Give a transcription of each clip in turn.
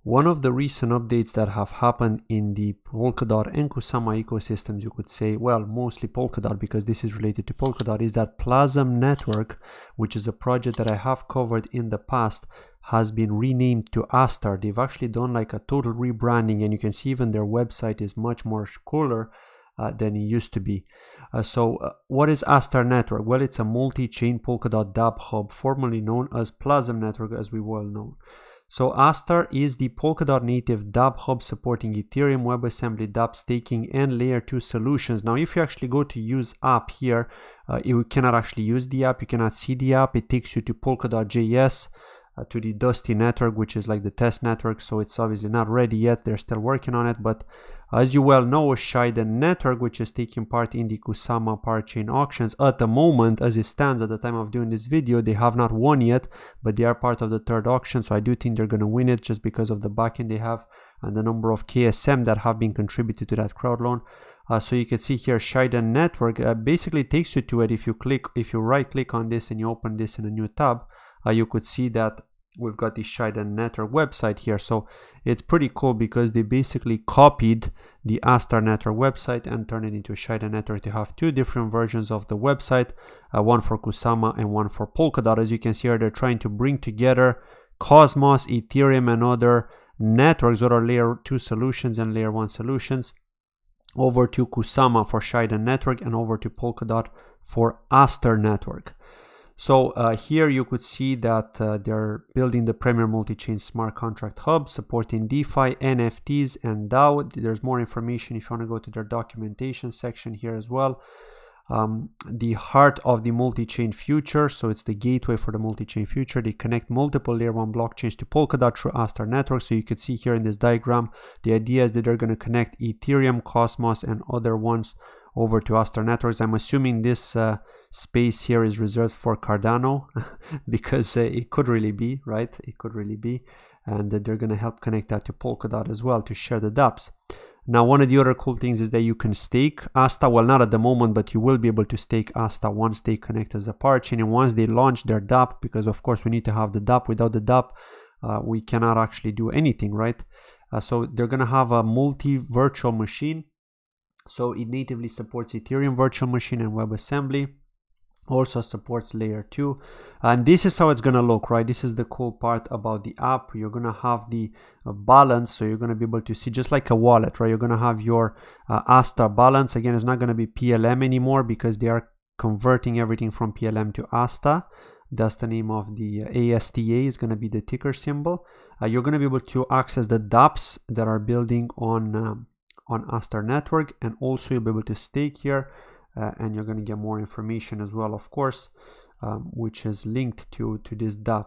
One of the recent updates that have happened in the Polkadot and Kusama ecosystems, you could say, well, mostly Polkadot because this is related to Polkadot, is that Plasm Network, which is a project that I have covered in the past, has been renamed to Astar. They've actually done like a total rebranding, and you can see even their website is much more cooler than it used to be. What is Astar Network? Well, it's a multi-chain Polkadot dApp hub, formerly known as Plasm Network, as we well know. So Astar is the Polkadot native dApp hub supporting Ethereum, WebAssembly, dApp staking, and layer 2 solutions. Now, if you actually go to use app here, you cannot actually use the app. You cannot see the app. It takes you to Polkadot.js, to the Dusty network, which is like the test network. So it's obviously not ready yet. They're still working on it. But as you well know, Shiden network, which is taking part in the Kusama parachain auctions at the moment, as it stands at the time of doing this video, they have not won yet, but they are part of the third auction. So I do think they're going to win it just because of the backend they have and the number of KSM that have been contributed to that crowd loan. So you can see here Shiden network basically takes you to it. If you right click on this and you open this in a new tab, you could see that we've got the Shiden network website here. So it's pretty cool because they basically copied the Astar network website and turned it into a Shiden network to have two different versions of the website, one for Kusama and one for Polkadot. As you can see here, they're trying to bring together Cosmos, Ethereum, and other networks that are layer 2 solutions and layer 1 solutions over to Kusama for Shiden network and over to Polkadot for Astar network. So here you could see that they're building the premier multi-chain smart contract hub supporting DeFi, NFTs, and DAO. There's more information if you want to go to their documentation section here as well. The heart of the multi-chain future, so it's the gateway for the multi-chain future. They connect multiple layer 1 blockchains to Polkadot through Astar Network. So you could see here in this diagram, the idea is that they're going to connect Ethereum, Cosmos, and other ones over to Astar Networks. I'm assuming this space here is reserved for Cardano because it could really be, right? It could really be. And they're going to help connect that to Polkadot as well to share the dApps. Now, one of the other cool things is that you can stake Asta. Well, not at the moment, but you will be able to stake Asta once they connect as a parachain and once they launch their dApp, because of course we need to have the dApp. Without the dApp, we cannot actually do anything, right? So they're going to have a multi-virtual machine. So it natively supports Ethereum virtual machine and WebAssembly. Also supports layer 2, and this is how it's gonna look, right? This is the cool part about the app. You're gonna have the balance, so you're gonna be able to see just like a wallet, right? You're gonna have your Astar Balance. Again, it's not gonna be PLM anymore because they are converting everything from PLM to Asta. That's the name of the ASTA is gonna be the ticker symbol. You're gonna be able to access the dApps that are building on Astar Network, and also you'll be able to stake here. And you're going to get more information as well, of course, which is linked to this dApp.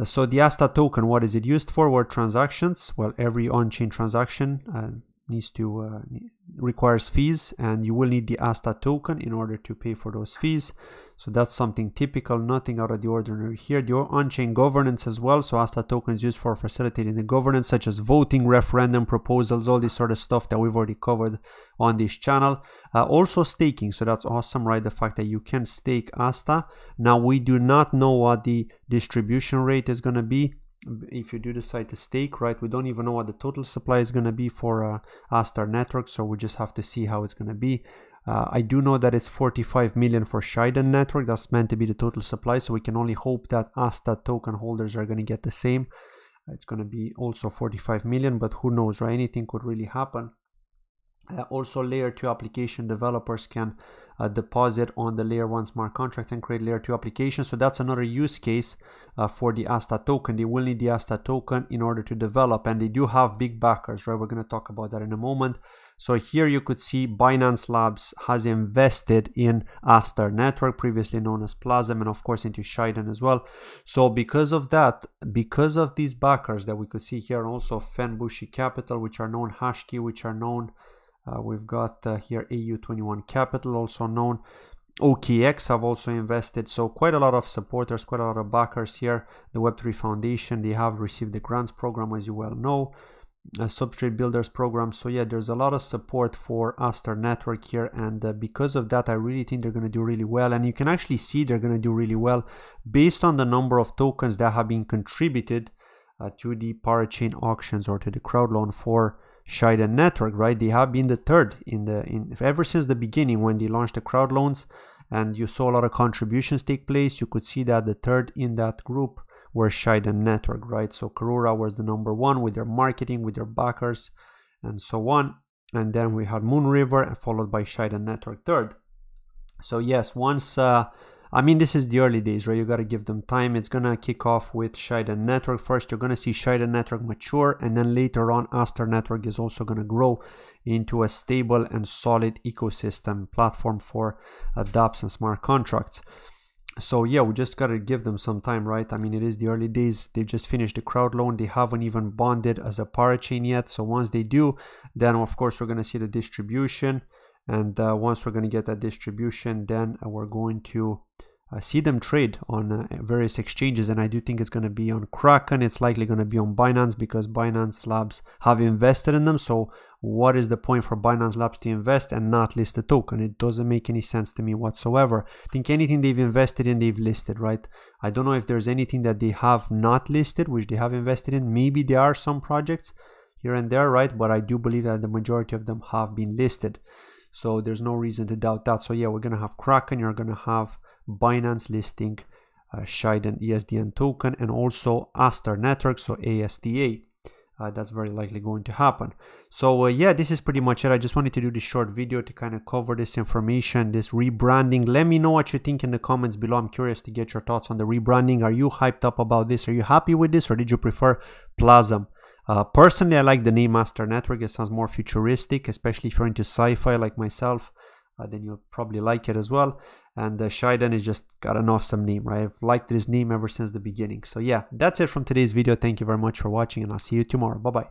So the Asta token, what is it used for? What transactions? Well, every on-chain transaction requires fees, and you will need the Asta token in order to pay for those fees. So that's something typical, nothing out of the ordinary here. The Unchained Governance as well. So Asta token is used for facilitating the governance, such as voting, referendum proposals, all this sort of stuff that we've already covered on this channel. Also staking. So that's awesome, right? The fact that you can stake Asta. Now, we do not know what the distribution rate is going to be if you do decide to stake, right? We don't even know what the total supply is going to be for Astar Network, so we just have to see how it's going to be. I do know that it's 45 million for Shiden Network. That's meant to be the total supply, so we can only hope that Asta token holders are going to get the same. It's going to be also 45 million, but who knows, right? Anything could really happen. Also, layer 2 application developers can deposit on the layer 1 smart contract and create layer 2 applications. So that's another use case for the Asta token. They will need the Asta token in order to develop, and they do have big backers, right? We're going to talk about that in a moment. So here you could see Binance Labs has invested in Astar Network, previously known as Plasm, and of course into Shiden as well. So because of that, because of these backers that we could see here, and also Fenbushi Capital, which are known, Hashkey, which are known, we've got here AU21 Capital, also known. OKX have also invested. So quite a lot of supporters, quite a lot of backers here. The Web3 Foundation, they have received the grants program, as you well know. Substrate Builders program. So yeah, there's a lot of support for Astar Network here, and because of that, I really think they're going to do really well. And you can actually see they're going to do really well based on the number of tokens that have been contributed to the parachain auctions or to the crowd loan for Shiden Network, right? They have been the third ever since the beginning when they launched the crowd loans, and you saw a lot of contributions take place. You could see that the third in that group were Shiden Network, right? So Karura was the number one with their marketing, with their backers, and so on. And then we had Moon River, followed by Shiden Network third. So yes, once I mean, this is the early days, right? You got to give them time. It's going to kick off with Shiden Network. First, you're going to see Shiden Network mature, and then later on, Astar Network is also going to grow into a stable and solid ecosystem platform for dApps and smart contracts. So yeah, we just got to give them some time, right? I mean, it is the early days. They've just finished the crowd loan. They haven't even bonded as a parachain yet. So once they do, then of course, we're going to see the distribution. And once we're going to get that distribution, then we're going to see them trade on various exchanges. And I do think it's going to be on Kraken. It's likely going to be on Binance because Binance Labs have invested in them. So what is the point for Binance Labs to invest and not list the token? It doesn't make any sense to me whatsoever. I think anything they've invested in, they've listed, right? I don't know if there's anything that they have not listed, which they have invested in. Maybe there are some projects here and there, right? But I do believe that the majority of them have been listed. So there's no reason to doubt that. So yeah, we're going to have Kraken, you're going to have Binance listing Shiden ESDN token, and also Astar Network, so ASTA. That's very likely going to happen. So yeah, this is pretty much it. I just wanted to do this short video to kind of cover this information, this rebranding. Let me know what you think in the comments below. I'm curious to get your thoughts on the rebranding. Are you hyped up about this? Are you happy with this, or did you prefer Plasm? Personally, I like the name Astar Network. It sounds more futuristic, especially if you're into sci-fi like myself. Then you'll probably like it as well. And Shiden is just got an awesome name, right? I've liked this name ever since the beginning. So yeah, that's it from today's video. Thank you very much for watching, and I'll see you tomorrow. Bye-bye.